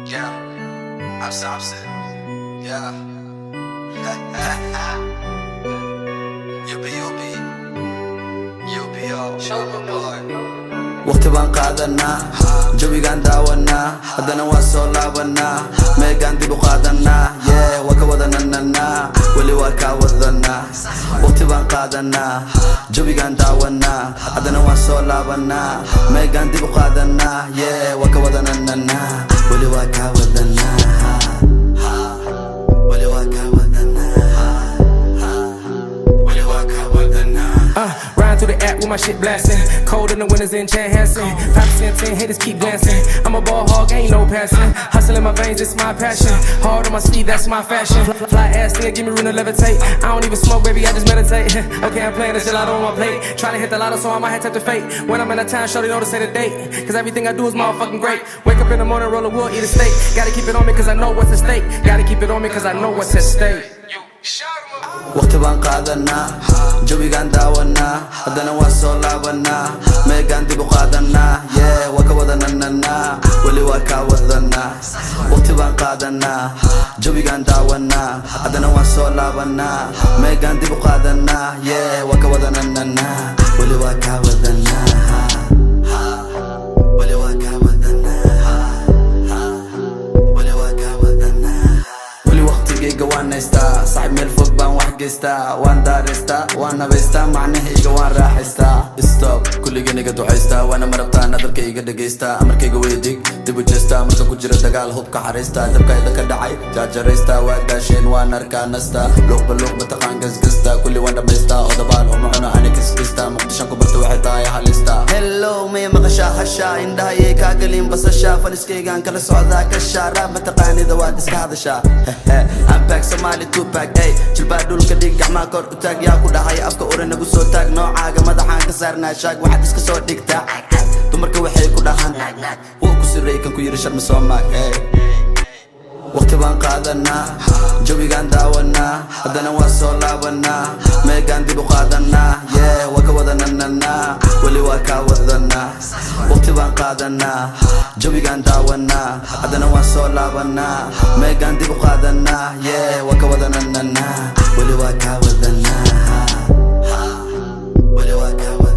Yeah, I'm Samson. Yeah. You'll be all boy. waqti baan qaadanaa jawigaan daawanaa haddana waan soo laabanaa meegaan dib u qaadanaa yee waa ka wadanananaa weli waa kaa wadanaa waqti baan qaadanaa jawigaan daawanaa haddana waan soo laabanaa meegaan dib u qaadanaa yee waa ka wadanananaa weli waa kaa wadanaa Riding through the app with my shit blasting. Cold in the winters in Jan Hansen. 5% 10 haters keep glancing. I'm a ball hog, ain't no passing. Hustle in my veins, it's my passion. Hard on my sleeve, that's my fashion. Fly ass nigga, give me room to levitate. I don't even smoke, baby, I just meditate. Okay, I'm playing this shit out on my plate. Trying to hit the lotto, so I might have to fate. When I'm in a town, shorty know to say the date. Cause everything I do is motherfucking great. Wake up in the morning, roll a wood, eat a steak. Gotta keep it on me cause I know what's at stake. Gotta keep it on me cause I know what's at stake. waqti baan qaadanaa jawigaan daawanaa haddana waan soo laabanaa meegaan dib u qaadanaa yee waa ka wadanananaa weli waa kaa wadanaa waqti baan qaadanaa jawigaan daawanaa haddana waan soo laabanaa meegaan dib u qaadanaa yee waa ka wadanananaa weli waa kaa wadanaa waan haystaa saxib meel fog baan wax geystaa waan daareystaa waan habaystaa macnahayga waan raaxaystaa stop kulligeniga ducaystaa waana marabtaa hadalka iga dhagaystaa amarkayga weydig dib u jeestaa marka ku jira dagaal hubka xaraystaa dabkayda ka dhacay jaajaraystaa waa gaasheen waan arkaa nastaa luuqba taqaan gasgastaa kulli waan dhamaystaa oo dabaal uma cuno ani kiskistaa muqdishan ku barta waxay tahay halistaa hello maya maqashaa hashaa indhahayay kaa gelin basashaa faniskaygaan kala socdaa kashaa raab mataqaanida waad iska hadashaa back Somali Tupac ay jilbaa dhulka dhig gacmaha kor u taag yaa ku dhahay afka ore nagu soo taag noocaaga madaxaan ka saarnaa shaag waxaad iska soo dhigtaa dumarka waxay ku dhahaan wuu ku sirray kan ku yiri sharma soo maag waqti baan qaadanaa jawigaan daawanaa haddana waan soo laabanaa meegaan dib u qaadanaa yee waa ka wadanananaa weli waa kaa wadanaa waqti baan qaadanaa jawigaan daawanaa haddana waan soo laabanaa meegaan dib u qaadanaa yee waa ka wadanananaa weli waa kaa wadanaa weli waa kaa wadanaa